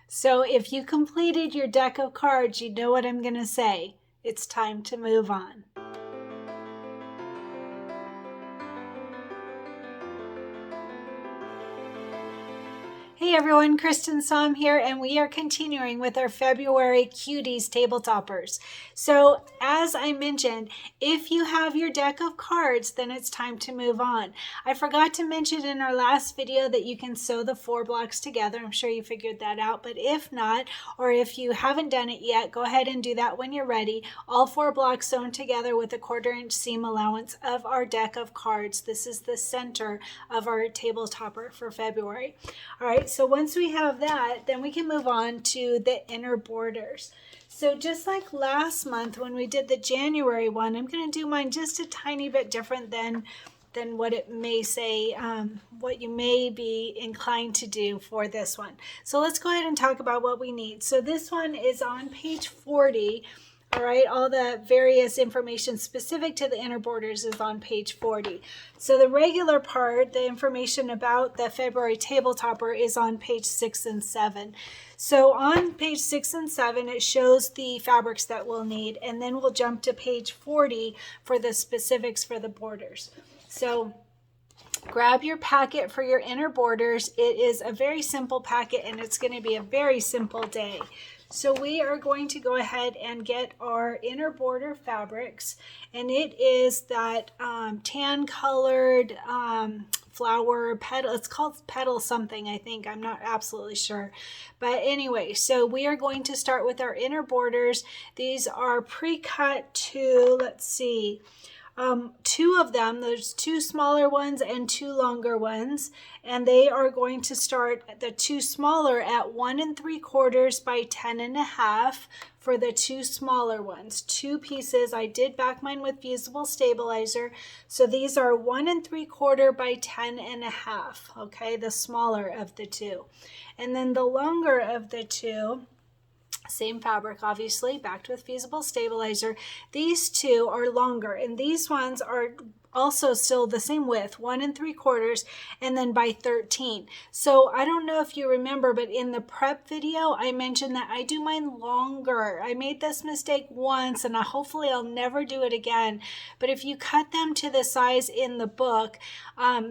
So if you completed your deck of cards, you know what I'm going to say. It's time to move on. Hey everyone, Cristin here, and we are continuing with our February Cuties table toppers. So as I mentioned, if you have your deck of cards, then it's time to move on. I forgot to mention in our last video that you can sew the 4 blocks together. I'm sure you figured that out, but if not, or if you haven't done it yet, go ahead and do that when you're ready. All 4 blocks sewn together with a 1/4 inch seam allowance of our deck of cards. This is the center of our table topper for February. All right, so once we have that, then we can move on to the inner borders. So just like last month when we did the January one, I'm going to do mine just a tiny bit different than what it may say, what you may be inclined to do for this one. So let's go ahead and talk about what we need. So this one is on page 40. All right, all the various information specific to the inner borders is on page 40. So the regular part, the information about the February table topper, is on page 6 and 7. So on page 6 and 7, it shows the fabrics that we'll need, and then we'll jump to page 40 for the specifics for the borders. So grab your packet for your inner borders. It is a very simple packet, and it's going to be a very simple day. So we are going to go ahead and get our inner border fabrics, and it is that tan colored flower petal. It's called petal something, I think. I'm not absolutely sure. But anyway, so we are going to start with our inner borders. These are pre-cut to, let's see, 2 of them. There's 2 smaller ones and 2 longer ones, and they are going to start the 2 smaller at 1 3/4 by 10 1/2 for the 2 smaller ones. 2 pieces. I did back mine with fusible stabilizer, so these are 1 3/4 by 10 1/2. Okay, the smaller of the 2, and then the longer of the 2. Same fabric, obviously, backed with fusible stabilizer. These 2 are longer, and these ones are also still the same width, 1 3/4 and then by 13. So I don't know if you remember, but in the prep video, I mentioned that I do mine longer. I made this mistake once, and hopefully I'll never do it again. But if you cut them to the size in the book,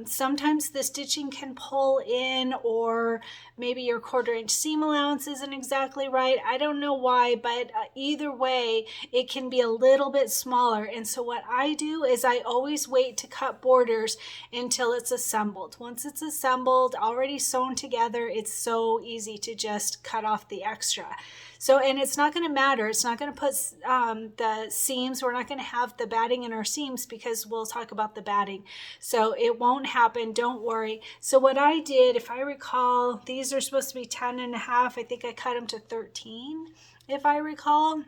sometimes the stitching can pull in, or maybe your 1/4 inch seam allowance isn't exactly right. I don't know why, but either way, it can be a little bit smaller. And so what I do is I always wait to cut borders until it's assembled. Once it's assembled, already sewn together, it's so easy to just cut off the extra. So, and it's not going to matter. It's not going to put the seams. We're not going to have the batting in our seams because we'll talk about the batting. So it won't happen. Don't worry. So what I did, if I recall, these are supposed to be 10 1/2. I think I cut them to 13, if I recall.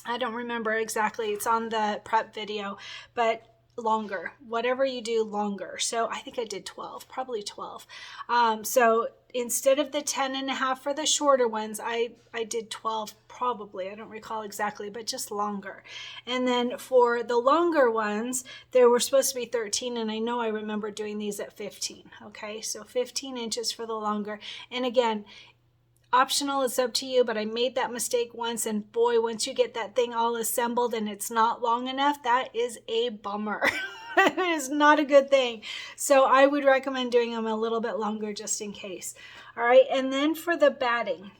I don't remember exactly. It's on the prep video, but longer, whatever you do, longer. So I think I did 12, probably 12. So instead of the 10 1/2 for the shorter ones, I did 12 probably. I don't recall exactly, but just longer. And then for the longer ones, there were supposed to be 13, and I know I remember doing these at 15. Okay, so 15 inches for the longer. And again, optional, it's up to you, but I made that mistake once, and boy, once you get that thing all assembled and it's not long enough, that is a bummer. It is not a good thing. So I would recommend doing them a little bit longer just in case. All right, and then for the batting.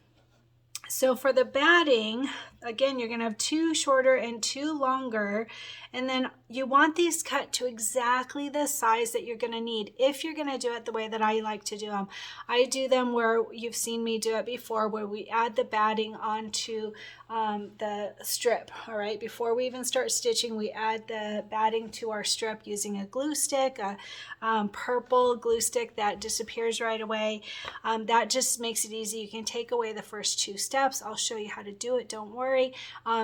So for the batting, again, you're going to have 2 shorter and 2 longer, and then you want these cut to exactly the size that you're going to need if you're going to do it the way that I like to do them. I do them where you've seen me do it before, where we add the batting onto the strip. All right, before we even start stitching, we add the batting to our strip using a glue stick, a purple glue stick that disappears right away. That just makes it easy. You can take away the first 2 steps. I'll show you how to do it, don't worry.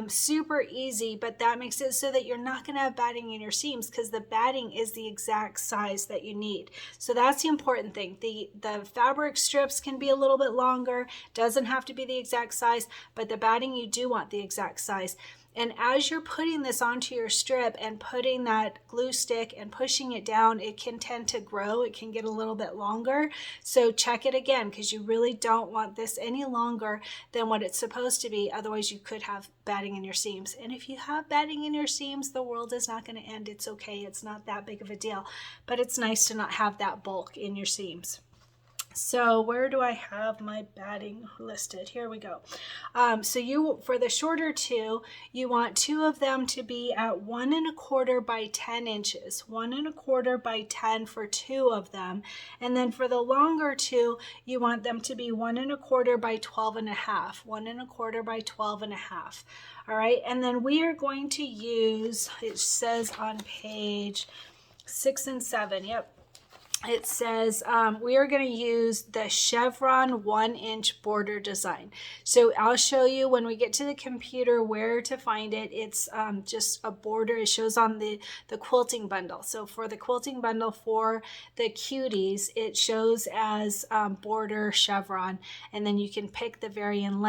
Super easy, but that makes it so that you're not going to have batting in your seams, because the batting is the exact size that you need. So that's the important thing. The fabric strips can be a little bit longer, doesn't have to be the exact size, but the batting, you do want the exact size. And as you're putting this onto your strip and putting that glue stick and pushing it down, it can tend to grow. It can get a little bit longer. So check it again, because you really don't want this any longer than what it's supposed to be. Otherwise you could have batting in your seams. And if you have batting in your seams, the world is not going to end. It's okay. It's not that big of a deal, but it's nice to not have that bulk in your seams. So where do I have my batting listed? Here we go. So for the shorter two, you want two of them to be at 1 1/4 by 10 inches, 1 1/4 by 10 for two of them. And then for the longer two, you want them to be 1 1/4 by 12.5, 1 1/4 by 12.5. All right. And then we are going to use, it says on page 6 and 7. Yep. It says we are going to use the chevron 1-inch border design. So I'll show you when we get to the computer where to find it. It's just a border. It shows on the quilting bundle. So for the quilting bundle for the Cuties, it shows as border chevron, and then you can pick the varying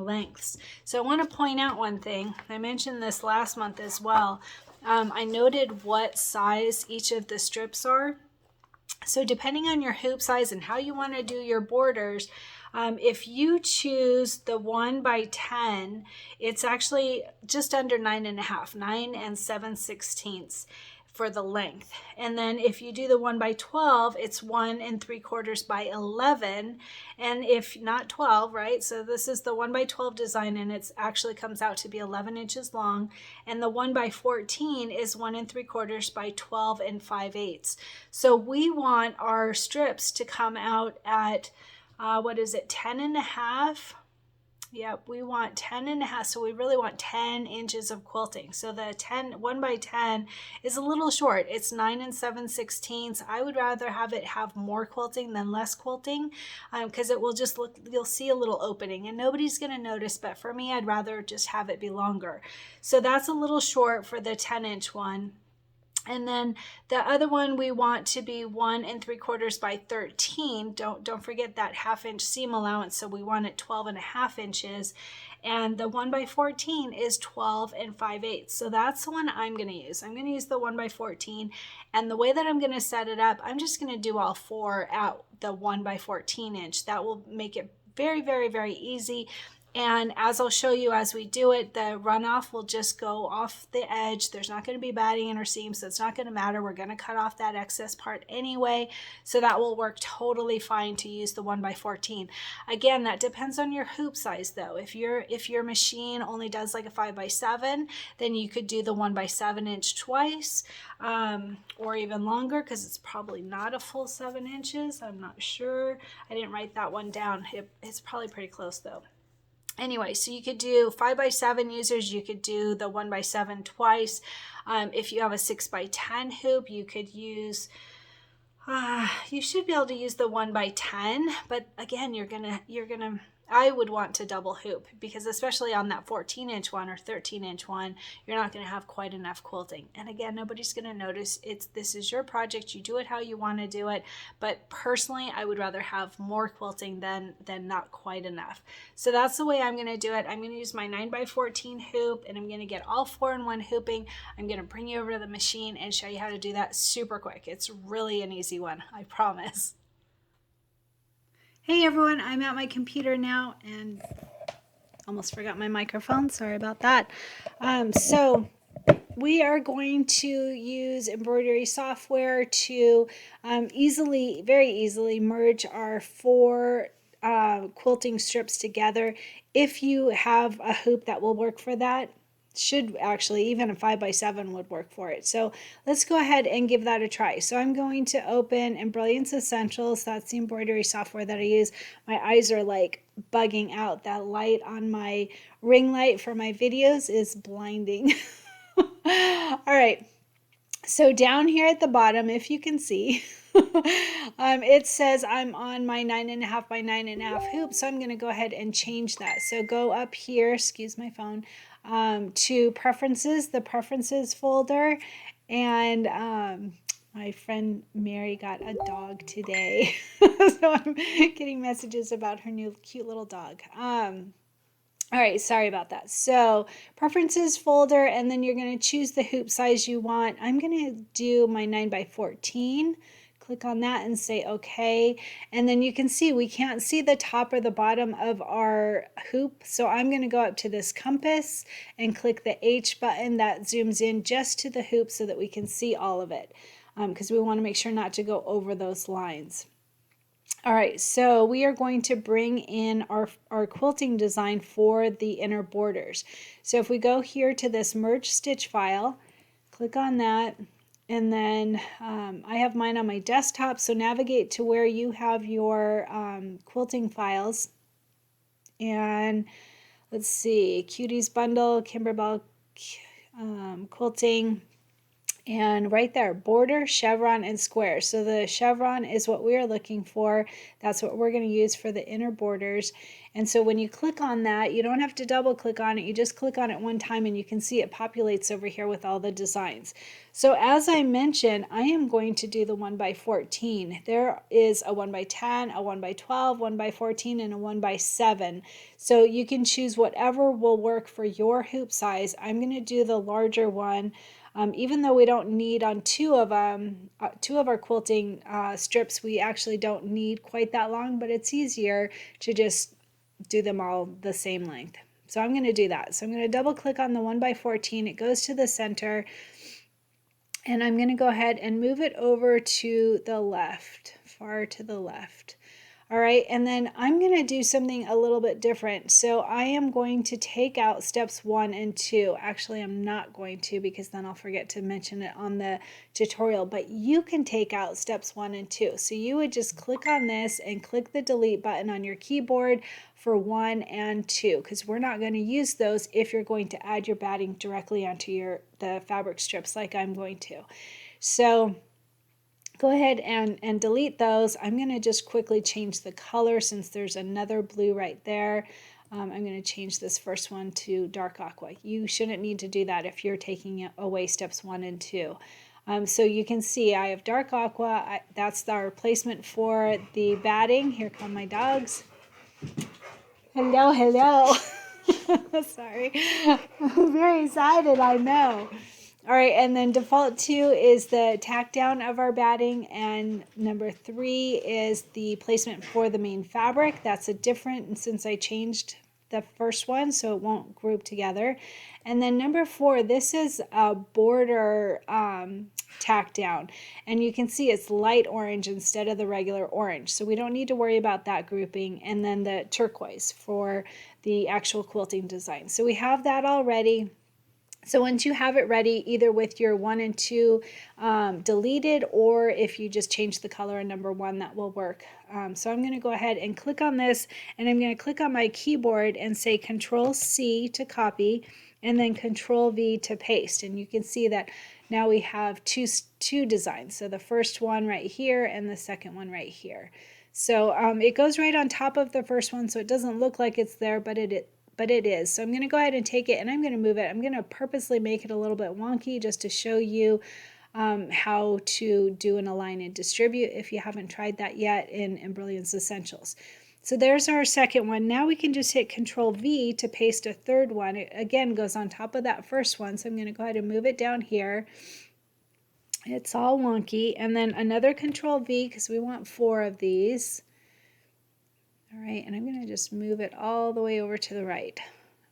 lengths. So I want to point out one thing. I mentioned this last month as well. I noted what size each of the strips are. So depending on your hoop size and how you want to do your borders, if you choose the 1 by 10, it's actually just under 9.5, 9 7/16 for the length. And then if you do the 1 by 12, it's 1 3/4 by 11. And if not 12, right? So this is the 1 by 12 design, and it actually comes out to be 11 inches long. And the 1 by 14 is 1 3/4 by 12 5/8. So we want our strips to come out at, 10.5? Yep, we want 10.5, so we really want 10 inches of quilting. So the 1 by 10 is a little short. It's 9 7/16. I would rather have it have more quilting than less quilting, because it will just look, you'll see a little opening and nobody's going to notice, but for me, I'd rather just have it be longer. So that's a little short for the 10-inch one. And then the other one we want to be 1 3/4 by 13. Don't forget that 1/2 inch seam allowance. So we want it 12.5 inches. And the 1 by 14 is 12 5/8. So that's the one I'm going to use. I'm going to use the 1 by 14. And the way that I'm going to set it up, I'm just going to do all four at the 1 by 14 inch. That will make it very, very, very easy. And as I'll show you as we do it, the runoff will just go off the edge. There's not going to be batting in our seam, so it's not going to matter. We're going to cut off that excess part anyway, so that will work totally fine to use the 1 by 14. Again, that depends on your hoop size though. If your machine only does like a 5 by 7, then you could do the 1 by 7 inch twice, or even longer, because it's probably not a full 7 inches. I'm not sure. I didn't write that one down. It's probably pretty close though. Anyway, so you could do 5 by 7 users, you could do the 1 by 7 twice. If you have a 6 by 10 hoop, you could use, you should be able to use the 1 by 10, but again, I would want to double hoop, because especially on that 14-inch one or 13-inch one, you're not going to have quite enough quilting. And again, nobody's going to notice. This is your project. You do it how you want to do it. But personally, I would rather have more quilting than not quite enough. So that's the way I'm going to do it. I'm going to use my 9 by 14 hoop, and I'm going to get all 4-in-1 hooping. I'm going to bring you over to the machine and show you how to do that super quick. It's really an easy one, I promise. Hey everyone, I'm at my computer now and almost forgot my microphone. Sorry about that. So we are going to use embroidery software to very easily merge our 4 quilting strips together. If you have a hoop that will work for that, should actually, even a 5 by 7 would work for it. So let's go ahead and give that a try. So I'm going to open Embrilliance Essentials. That's the embroidery software that I use. My eyes are like bugging out. That light on my ring light for my videos is blinding. All right. So down here at the bottom, if you can see, it says I'm on my 9.5 by 9.5 hoop. So I'm going to go ahead and change that. So go up here, excuse my phone, to preferences, the preferences folder, and my friend Mary got a dog today, so I'm getting messages about her new cute little dog. All right, sorry about that. So preferences folder, and then you're going to choose the hoop size you want. I'm going to do my 9x14. Click on that and say okay. And then you can see we can't see the top or the bottom of our hoop. So I'm going to go up to this compass and click the H button that zooms in just to the hoop so that we can see all of it, because we want to make sure not to go over those lines. All right, so we are going to bring in our quilting design for the inner borders. So if we go here to this merge stitch file, click on that, and then I have mine on my desktop, so navigate to where you have your quilting files. And let's see, Cuties bundle, Kimberbell quilting. And right there, border, chevron, and square. So the chevron is what we are looking for. That's what we're going to use for the inner borders. And so when you click on that, you don't have to double click on it. You just click on it one time and you can see it populates over here with all the designs. So as I mentioned, I am going to do the 1x14. There is a 1x10, a 1x12, 1x14, and a 1x7. So you can choose whatever will work for your hoop size. I'm going to do the larger one. Even though we don't need on two of our quilting strips, we actually don't need quite that long, but it's easier to just do them all the same length. So I'm going to do that. So I'm going to double click on the 1x14. It goes to the center, and I'm going to go ahead and move it over to the left, far to the left. All right, and then I'm going to do something a little bit different. So I am going to take out steps 1 and 2. Actually, I'm not going to, because then I'll forget to mention it on the tutorial, but you can take out steps 1 and 2. So you would just click on this and click the delete button on your keyboard for 1 and 2, because we're not going to use those if you're going to add your batting directly onto the fabric strips like I'm going to. So go ahead and delete those. I'm going to just quickly change the color since there's another blue right there. I'm going to change this first one to dark aqua. You shouldn't need to do that if you're taking away steps 1 and 2. So you can see I have dark aqua. That's our replacement for the batting. Here come my dogs. Hello, hello. Sorry. I'm very excited, I know. All right, and then default 2 is the tack down of our batting, and number 3 is the placement for the main fabric. That's a different, since I changed the first one, so it won't group together. And then number 4, this is a border tack down, and you can see it's light orange instead of the regular orange, so we don't need to worry about that grouping. And then the turquoise for the actual quilting design. So we have that already. So once you have it ready, either with your 1 and 2 deleted, or if you just change the color in number 1, that will work. So I'm going to go ahead and click on this, and I'm going to click on my keyboard and say Control-C to copy, and then Control-V to paste. And you can see that now we have two designs. So the first one right here and the second one right here. So it goes right on top of the first one, so it doesn't look like it's there, but it is. So I'm going to go ahead and take it, and I'm going to move it. I'm going to purposely make it a little bit wonky just to show you how to do an align and distribute if you haven't tried that yet in Embellishment Essentials. So there's our second one. Now we can just hit Control-V to paste a third one. It again goes on top of that first one, so I'm going to go ahead and move it down here. It's all wonky. And then another Control-V because we want 4 of these. All right, and I'm going to just move it all the way over to the right.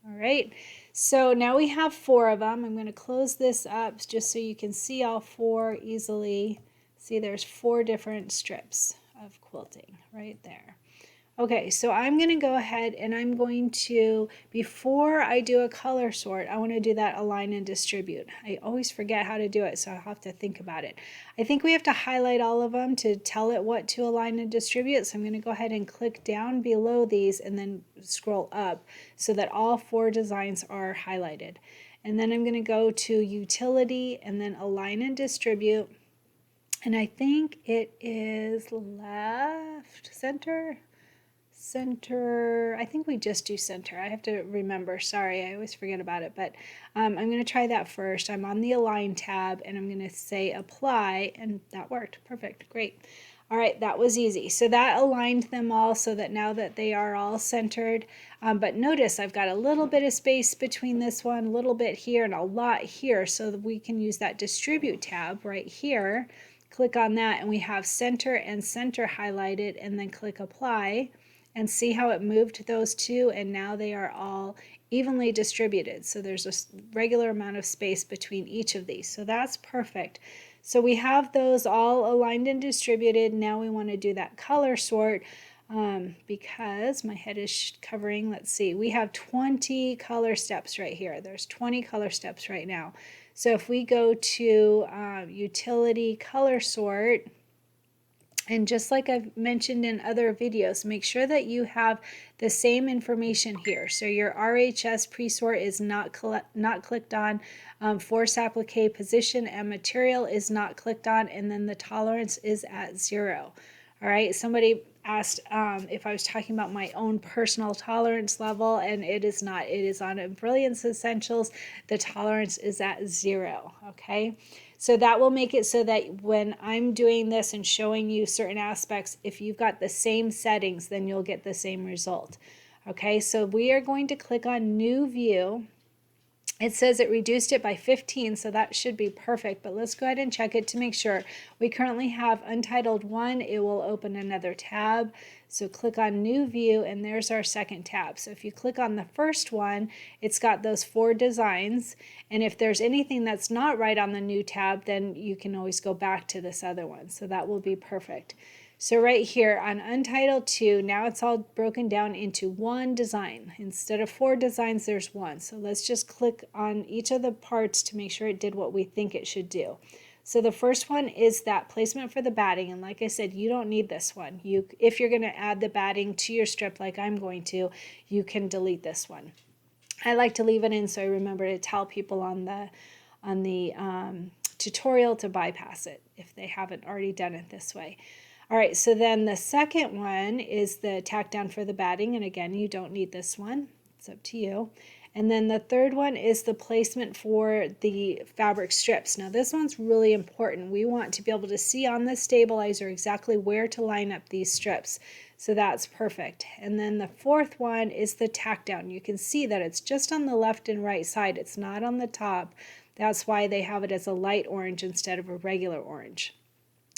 All right, so now we have 4 of them. I'm going to close this up just so you can see all 4 easily. See, there's 4 different strips of quilting right there. Okay, so I'm going to go ahead and I'm going to, before I do a color sort, I want to do that align and distribute. I always forget how to do it, so I'll have to think about it. I think we have to highlight all of them to tell it what to align and distribute, so I'm going to go ahead and click down below these and then scroll up so that all 4 designs are highlighted. And then I'm going to go to utility and then align and distribute. And I think it is left, center, I think we just do center. I have to remember. Sorry, I always forget about it. But I'm going to try that first. I'm on the Align tab, and I'm going to say Apply, and that worked. Perfect. Great. All right, that was easy. So that aligned them all so that now that they are all centered. But notice I've got a little bit of space between this one, a little bit here, and a lot here, so that we can use that distribute tab right here. Click on that, and we have center and center highlighted, and then click apply, and see how it moved those two, and now they are all evenly distributed. So there's a regular amount of space between each of these. So that's perfect. So we have those all aligned and distributed. Now we want to do that color sort because my head is covering. Let's see, we have 20 color steps right here. There's 20 color steps right now. So if we go to utility color sort, and just like I've mentioned in other videos, make sure that you have the same information here. So your RHS pre-sort is not clicked on, force applique position and material is not clicked on, and then the tolerance is at 0. All right, somebody asked if I was talking about my own personal tolerance level, and it is not. It is on Brilliance Essentials. The tolerance is at 0, okay? So that will make it so that when I'm doing this and showing you certain aspects, if you've got the same settings, then you'll get the same result. Okay, so we are going to click on New View. It says it reduced it by 15, so that should be perfect, but let's go ahead and check it to make sure. We currently have Untitled 1. It will open another tab. So click on New View, and there's our second tab. So if you click on the first one, it's got those 4 designs, and if there's anything that's not right on the new tab, then you can always go back to this other one. So that will be perfect. So right here on Untitled 2, now it's all broken down into 1 design. Instead of 4 designs, there's 1. So let's just click on each of the parts to make sure it did what we think it should do. So the first one is that placement for the batting, and like I said, you don't need this one. If you're going to add the batting to your strip like I'm going to, you can delete this one. I like to leave it in so I remember to tell people on the tutorial to bypass it if they haven't already done it this way. All right, so then the second one is the tack down for the batting, and again, you don't need this one. It's up to you. And then the third one is the placement for the fabric strips. Now this one's really important. We want to be able to see on the stabilizer exactly where to line up these strips. So that's perfect. And then the fourth one is the tack down. You can see that it's just on the left and right side. It's not on the top. That's why they have it as a light orange instead of a regular orange.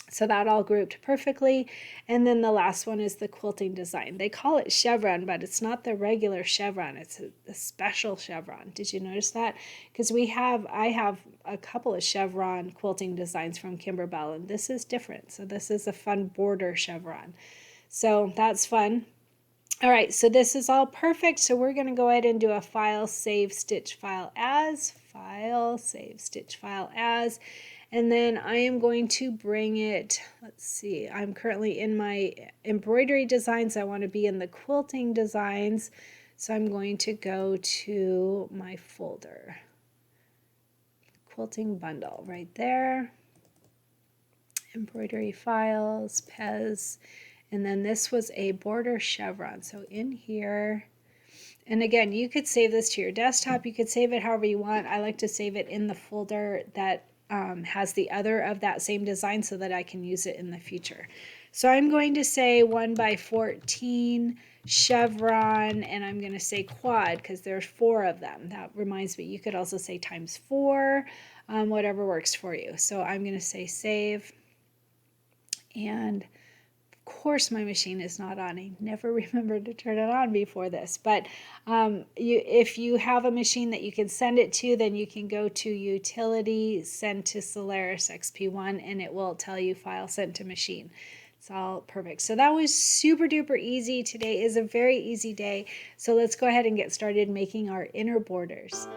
So that all grouped perfectly. And then the last one is the quilting design. They call it chevron, but it's not the regular chevron. It's a special chevron. Did you notice that? Because I have a couple of chevron quilting designs from Kimberbell, and this is different. So this is a fun border chevron. So that's fun. All right, so this is all perfect. So we're going to go ahead and do a file, save, stitch, file as, file, save, stitch, file as. And then I am going to bring it, let's see, I'm currently in my embroidery designs. I want to be in the quilting designs. So I'm going to go to my folder, quilting bundle right there, embroidery files, Pez, and then this was a border chevron. So in here, and again, you could save this to your desktop. You could save it however you want. I like to save it in the folder that has the other of that same design so that I can use it in the future. So I'm going to say 1x14 chevron, and I'm going to say quad because there's 4 of them. That reminds me, you could also say times 4, whatever works for you. So I'm going to say save, and of course my machine is not on. I never remembered to turn it on before this, but if you have a machine that you can send it to, then you can go to Utility, Send to Solaris XP1, and it will tell you File Sent to Machine. It's all perfect. So that was super duper easy. Today is a very easy day. So let's go ahead and get started making our inner borders.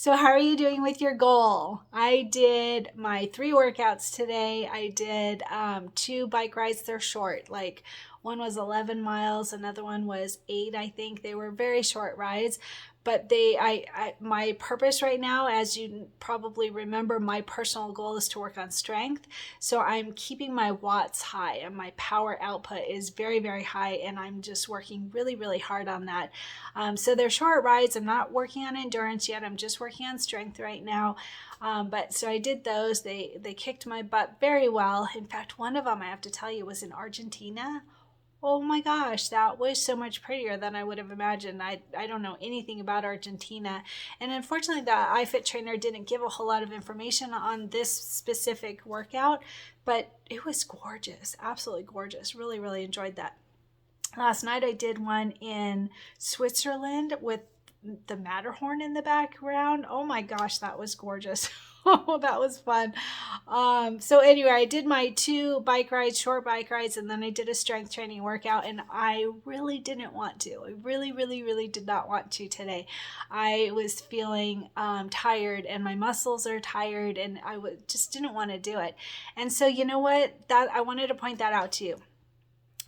So how are you doing with your goal? I did my 3 workouts today. I did 2 bike rides. They're short, like one was 11 miles, another one was 8, I think. They were very short rides, but my purpose right now, as you probably remember, my personal goal is to work on strength. So I'm keeping my watts high and my power output is very, very high. And I'm just working really, really hard on that. So they're short rides. I'm not working on endurance yet. I'm just working on strength right now. But so I did those. They kicked my butt very well. In fact, one of them, I have to tell you, was in Argentina. Oh my gosh, that was so much prettier than I would have imagined. I don't know anything about Argentina. And unfortunately, the iFit trainer didn't give a whole lot of information on this specific workout, but it was gorgeous, absolutely gorgeous. Really, really enjoyed that. Last night I did one in Switzerland with the Matterhorn in the background. Oh my gosh, that was gorgeous. Oh, that was fun. So anyway, I did my 2 bike rides, short bike rides, and then I did a strength training workout, and I really didn't want to. I really, really, really did not want to today. I was feeling tired, and my muscles are tired, and I just didn't want to do it. And so you know what? That I wanted to point that out to you.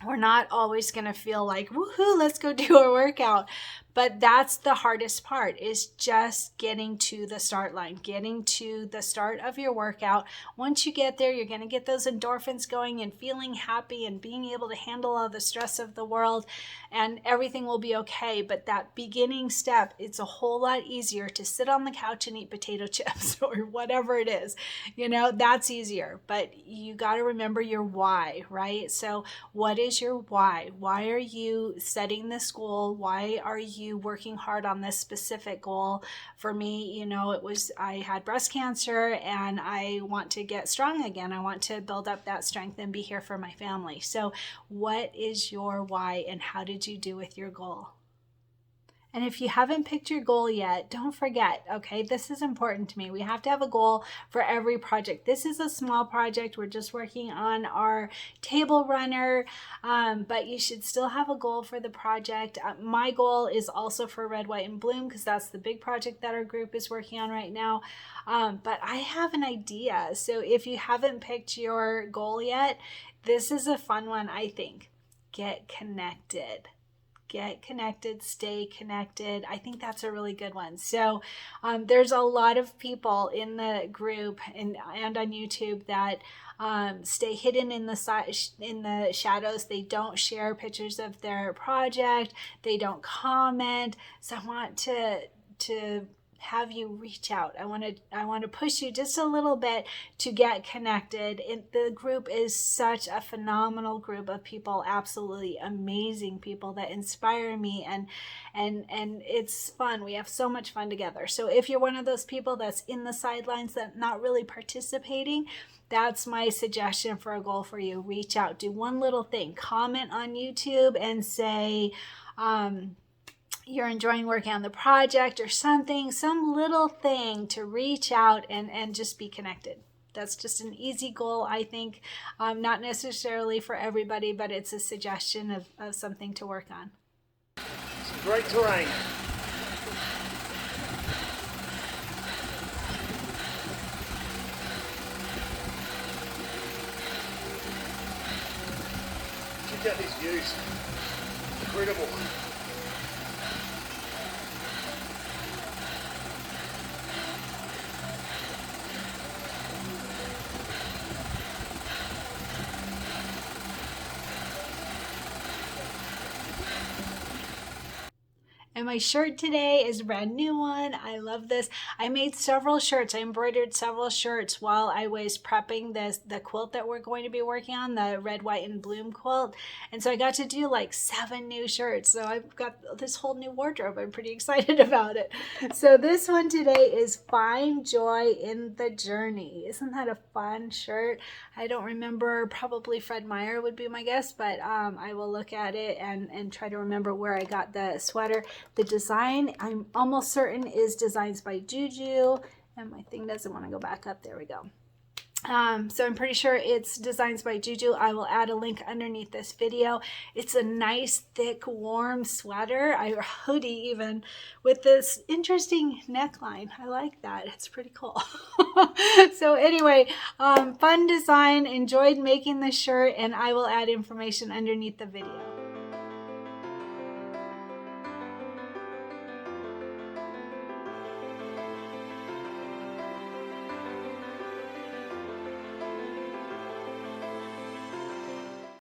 We're not always going to feel like, woohoo, let's go do a workout. But that's the hardest part, is just getting to the start line, getting to the start of your workout. Once you get there, you're going to get those endorphins going and feeling happy and being able to handle all the stress of the world, and everything will be okay. But that beginning step, it's a whole lot easier to sit on the couch and eat potato chips or whatever it is. You know, that's easier. But you got to remember your why, right? So what is your why? Why are you setting this goal? Why are you working hard on this specific goal? For me, you know, it was, I had breast cancer and I want to get strong again. I want to build up that strength and be here for my family. So what is your why, and how did you do with your goal? And if you haven't picked your goal yet, don't forget, okay, this is important to me. We have to have a goal for every project. This is a small project. We're just working on our table runner, but you should still have a goal for the project. My goal is also for Red, White, and Bloom, because that's the big project that our group is working on right now. But I have an idea. So if you haven't picked your goal yet, this is a fun one, I think. Get connected. Get connected, stay connected. I think that's a really good one. So there's a lot of people in the group and on YouTube that stay hidden in the shadows. They don't share pictures of their project. They don't comment. So I want to have you reach out. I want to push you just a little bit to get connected. The group is such a phenomenal group of people, absolutely amazing people that inspire me, and it's fun. We have so much fun together. So if you're one of those people that's in the sidelines, that not really participating, that's my suggestion for a goal for you. Reach out, do one little thing, comment on YouTube and say, you're enjoying working on the project or something, some little thing to reach out and just be connected. That's just an easy goal, I think. Not necessarily for everybody, but it's a suggestion of something to work on. Some great terrain. Check out these views. Incredible. And my shirt today is a brand new one. I love this. I made several shirts. I embroidered several shirts while I was prepping the quilt that we're going to be working on, the Red, White, and Bloom quilt. And so I got to do like 7 new shirts. So I've got this whole new wardrobe. I'm pretty excited about it. So this one today is Find Joy in the Journey. Isn't that a fun shirt? I don't remember. Probably Fred Meyer would be my guess, but I will look at it and try to remember where I got the sweater. The design, I'm almost certain, is designs by Juju, and my thing doesn't want to go back up. There we go. So I'm pretty sure it's designs by Juju. I will add a link underneath this video. It's a nice, thick, warm sweater, or hoodie even, with this interesting neckline. I like that. It's pretty cool. So anyway, fun design. Enjoyed making this shirt, and I will add information underneath the video.